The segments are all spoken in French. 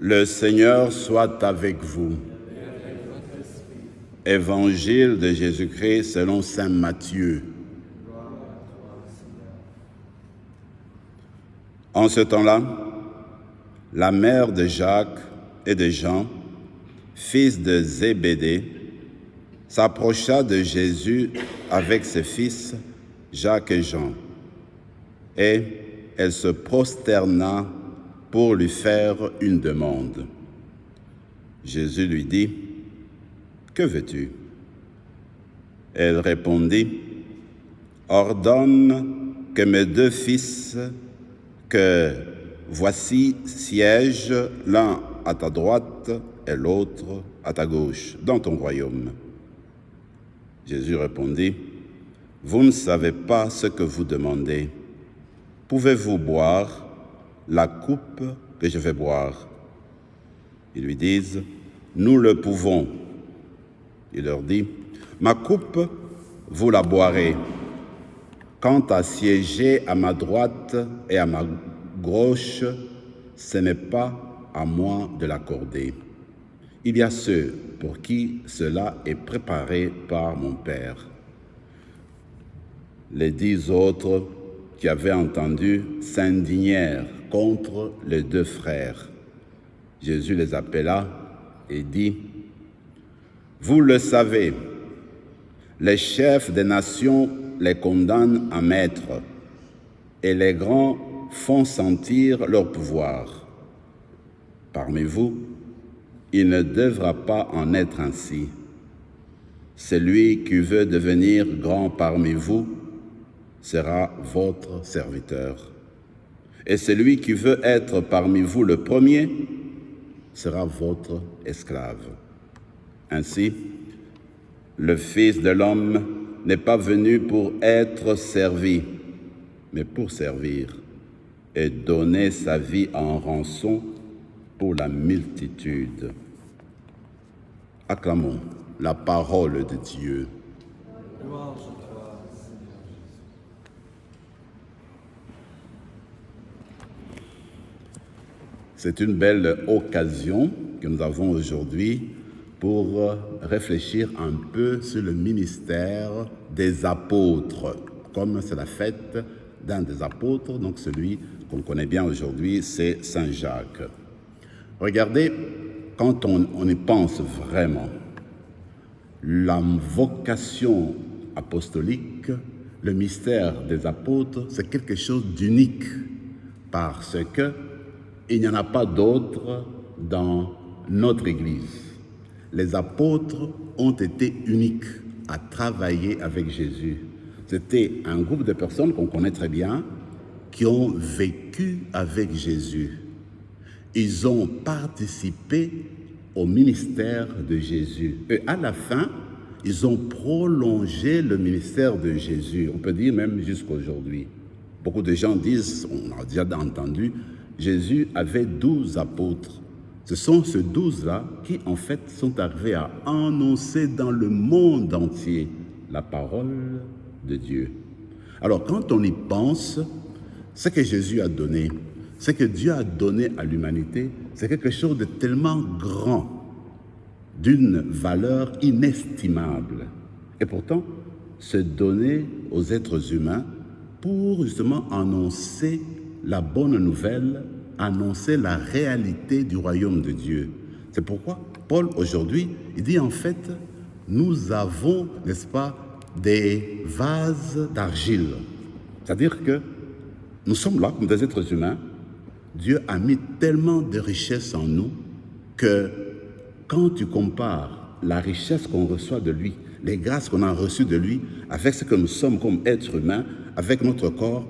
Le Seigneur soit avec vous. Évangile de Jésus-Christ selon saint Matthieu. En ce temps-là, la mère de Jacques et de Jean, fils de Zébédée, s'approcha de Jésus avec ses fils Jacques et Jean, et elle se prosterna pour lui faire une demande. Jésus lui dit: « Que veux-tu » Elle répondit: « Ordonne que mes deux fils, que voici, siègent l'un à ta droite et l'autre à ta gauche, dans ton royaume. » Jésus répondit: « Vous ne savez pas ce que vous demandez. Pouvez-vous boire la coupe que je vais boire ?» Ils lui disent: « Nous le pouvons. » Il leur dit: « Ma coupe, vous la boirez. Quant à siéger à ma droite et à ma gauche, ce n'est pas à moi de l'accorder. Il y a ceux pour qui cela est préparé par mon Père. » Les 10 autres qui avaient entendu s'indignèrent contre les deux frères. Jésus les appela et dit: « Vous le savez, les chefs des nations les condamnent à maître, et les grands font sentir leur pouvoir. Parmi vous, il ne devra pas en être ainsi. Celui qui veut devenir grand parmi vous sera votre serviteur. Et celui qui veut être parmi vous le premier sera votre esclave. Ainsi, le Fils de l'homme n'est pas venu pour être servi, mais pour servir et donner sa vie en rançon pour la multitude. » Acclamons la parole de Dieu. Louange à toi, Seigneur Jésus. C'est une belle occasion que nous avons aujourd'hui pour réfléchir un peu sur le ministère des apôtres, comme c'est la fête d'un des apôtres, donc celui qu'on connaît bien aujourd'hui, c'est Saint Jacques. Regardez, quand on y pense vraiment, la vocation apostolique, le mystère des apôtres, c'est quelque chose d'unique, parce qu'il n'y en a pas d'autre dans notre Église. Les apôtres ont été uniques à travailler avec Jésus. C'était un groupe de personnes qu'on connaît très bien, qui ont vécu avec Jésus. Ils ont participé au ministère de Jésus. Et à la fin, ils ont prolongé le ministère de Jésus. On peut dire même jusqu'à aujourd'hui. Beaucoup de gens disent, on a déjà entendu, Jésus avait 12 apôtres. Ce sont ces 12-là qui, en fait, sont arrivés à annoncer dans le monde entier la parole de Dieu. Alors, quand on y pense, ce que Jésus a donné, ce que Dieu a donné à l'humanité, c'est quelque chose de tellement grand, d'une valeur inestimable. Et pourtant, se donner aux êtres humains pour justement annoncer la bonne nouvelle, annoncer la réalité du royaume de Dieu. C'est pourquoi Paul, aujourd'hui, il dit en fait, nous avons, n'est-ce pas, des vases d'argile. C'est-à-dire que nous sommes là comme des êtres humains. Dieu a mis tellement de richesses en nous que quand tu compares la richesse qu'on reçoit de lui, les grâces qu'on a reçues de lui, avec ce que nous sommes comme êtres humains, avec notre corps,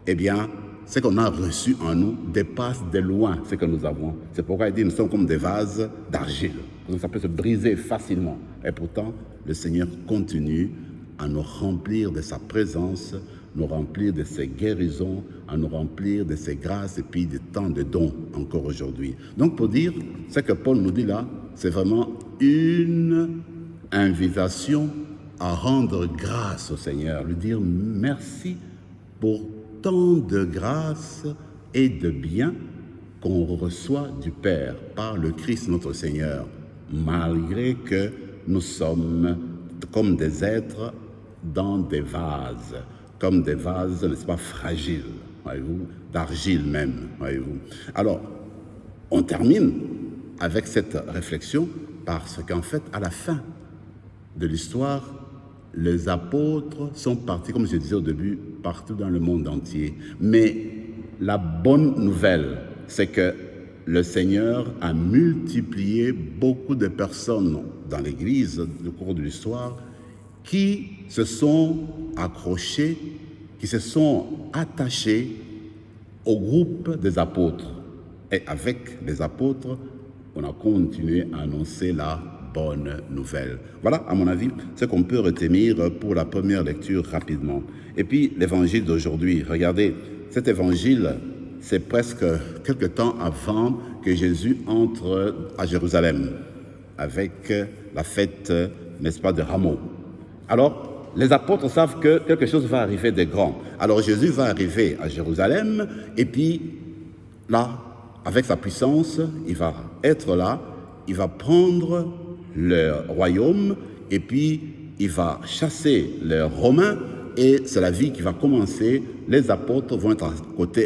eh bien, ce qu'on a reçu en nous dépasse de loin ce que nous avons. C'est pourquoi il dit nous sommes comme des vases d'argile. Donc ça peut se briser facilement. Et pourtant, le Seigneur continue à nous remplir de sa présence, nous remplir de ses guérisons, à nous remplir de ses grâces et puis de tant de dons encore aujourd'hui. Donc pour dire, ce que Paul nous dit là, c'est vraiment une invitation à rendre grâce au Seigneur, lui dire merci pour tant de grâce et de bien qu'on reçoit du Père par le Christ notre Seigneur, malgré que nous sommes comme des êtres dans des vases, comme des vases, n'est-ce pas, fragiles, voyez-vous, d'argile même, voyez-vous. Alors, on termine avec cette réflexion parce qu'en fait, à la fin de l'histoire, les apôtres sont partis, comme je disais au début, partout dans le monde entier. Mais la bonne nouvelle, c'est que le Seigneur a multiplié beaucoup de personnes dans l'Église au cours de l'histoire qui se sont accrochés, qui se sont attachés au groupe des apôtres. Et avec les apôtres, on a continué à annoncer la bonne nouvelle. Voilà, à mon avis, ce qu'on peut retenir pour la première lecture rapidement. Et puis, l'évangile d'aujourd'hui. Regardez, cet évangile, c'est presque quelque temps avant que Jésus entre à Jérusalem avec la fête, n'est-ce pas, de Rameau. Alors, les apôtres savent que quelque chose va arriver de grand. Alors, Jésus va arriver à Jérusalem et puis, là, avec sa puissance, il va être là, il va prendre le royaume et puis il va chasser les Romains et c'est la vie qui va commencer. Les apôtres vont être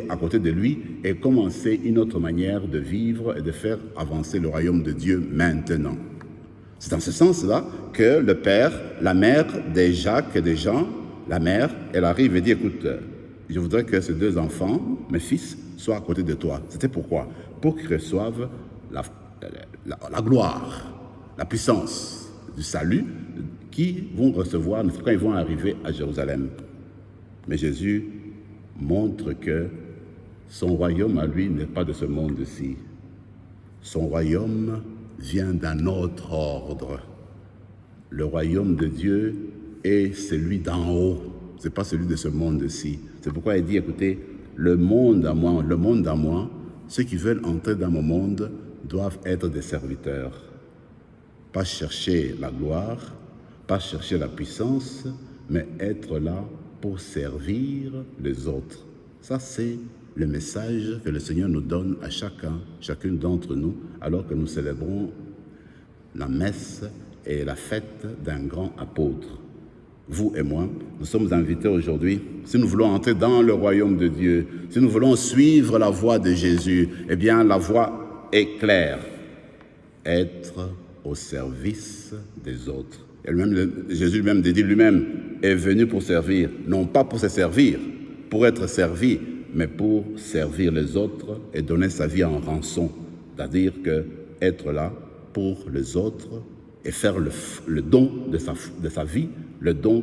à côté de lui et commencer une autre manière de vivre et de faire avancer le royaume de Dieu maintenant. C'est dans ce sens-là que le père, la mère de Jacques et de Jean, la mère, elle arrive et dit, écoute, je voudrais que ces deux enfants, mes fils, soient à côté de toi. C'était pourquoi? Pour qu'ils reçoivent la gloire, la puissance du salut qu'ils vont recevoir quand ils vont arriver à Jérusalem. Mais Jésus montre que son royaume à lui n'est pas de ce monde-ci. Son royaume vient d'un autre ordre. Le royaume de Dieu est celui d'en haut. Ce n'est pas celui de ce monde-ci. C'est pourquoi il dit, écoutez, le monde à moi, ceux qui veulent entrer dans mon monde doivent être des serviteurs. Pas chercher la gloire, pas chercher la puissance, mais être là pour servir les autres. Ça, c'est le message que le Seigneur nous donne à chacune d'entre nous, alors que nous célébrons la messe et la fête d'un grand apôtre. Vous et moi, nous sommes invités aujourd'hui, si nous voulons entrer dans le royaume de Dieu, si nous voulons suivre la voie de Jésus, eh bien, la voie est claire. Être au service des autres. Et Jésus lui-même dit lui-même, est venu pour servir, non pas pour se servir, pour être servi, mais pour servir les autres et donner sa vie en rançon. C'est-à-dire que être là pour les autres et faire le don de sa vie, le don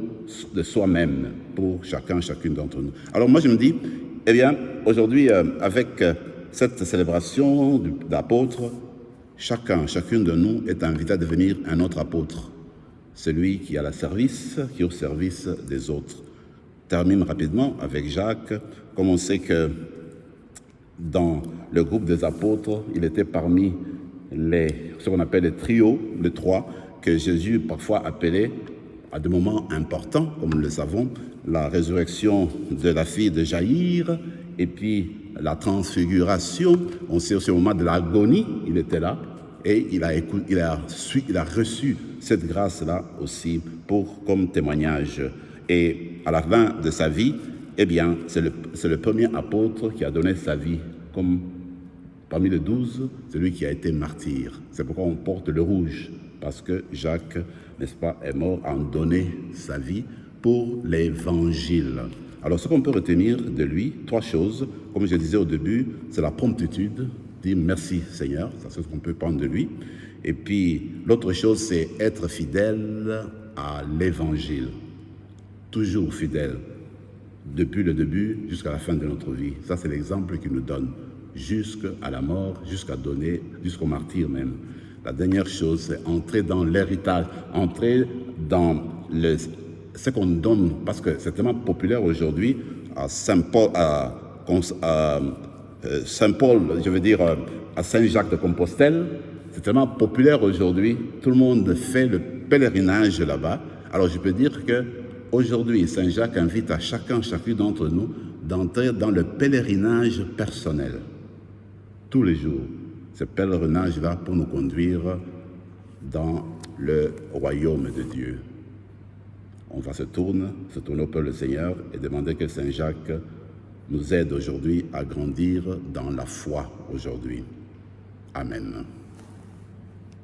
de soi-même pour chacune d'entre nous. Alors moi je me dis, eh bien, aujourd'hui, avec cette célébration d'apôtres, chacune de nous est invité à devenir un autre apôtre. Celui qui est qui est au service des autres. Termine rapidement avec Jacques. Comme on sait que dans le groupe des apôtres, il était parmi ce qu'on appelle les trios, les trois, que Jésus parfois appelait à des moments importants, comme nous le savons, la résurrection de la fille de Jaïr, et puis la transfiguration. On sait aussi au moment de l'agonie, il était là, et il a reçu cette grâce-là aussi comme témoignage. Et à la fin de sa vie, eh bien, c'est le premier apôtre qui a donné sa vie comme parmi les 12, celui qui a été martyr. C'est pourquoi on porte le rouge, parce que Jacques, n'est-ce pas, est mort à en donner sa vie pour l'évangile. Alors, ce qu'on peut retenir de lui, 3 choses. Comme je disais au début, c'est la promptitude, dire merci Seigneur, c'est ce qu'on peut prendre de lui. Et puis, l'autre chose, c'est être fidèle à l'évangile. Toujours fidèle, depuis le début jusqu'à la fin de notre vie. Ça, c'est l'exemple qu'il nous donne, jusqu'à la mort, jusqu'au martyr même. La dernière chose, c'est entrer dans l'héritage, entrer dans ce qu'on donne, parce que c'est tellement populaire aujourd'hui à Saint-Paul, je veux dire à Saint-Jacques-de-Compostelle. C'est tellement populaire aujourd'hui, tout le monde fait le pèlerinage là-bas. Alors je peux dire que aujourd'hui, Saint-Jacques invite à chacune d'entre nous d'entrer dans le pèlerinage personnel. tous les jours, ce pèlerinage-là pour nous conduire dans le royaume de Dieu. On va se tourner au peuple du Seigneur et demander que Saint Jacques nous aide aujourd'hui à grandir dans la foi aujourd'hui. Amen.